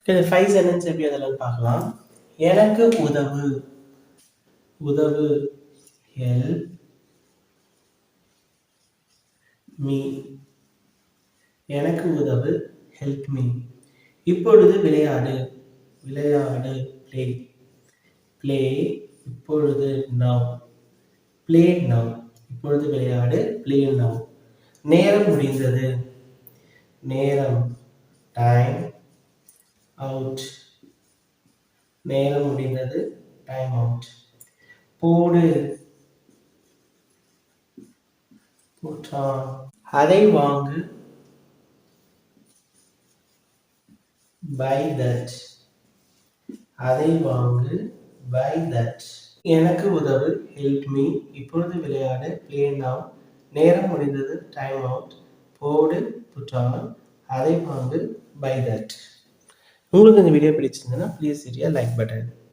இந்த 5 சென்டென்ஸ் எப்படி அதெல்லாம் பார்க்கலாம். எனக்கு உதவு, உதவு, ஹெல்ப் மீ. எனக்கு உதவு, ஹெல்ப் மீ. இப்பொழுது விளையாடு, விளையாடு, ப்ளே, ப்ளே, இப்பொழுது, நவ், ப்ளே நவ். இப்பொழுது விளையாடு, ப்ளே நவ். நேரம் முடிந்தது, நேரம், டைம், அவுட், நேரம் முடிந்தது, டைம் அவுட். போடு, put on. அதை வாங்கு, buy that. அதை வாங்கு, buy that. எனக்கு உதவு, ஹெல்ப் மீ. இப்பொழுது விளையாடு, ப்ளே நவ். நேரம் முடிந்தது, டைம் அவுட். போடு, put on. அதை வாங்கு, buy that. உங்களுக்கு இந்த வீடியோ பிடிச்சிருந்ததுன்னா ப்ளீஸ் ஹிட் லைக் பட்டன்.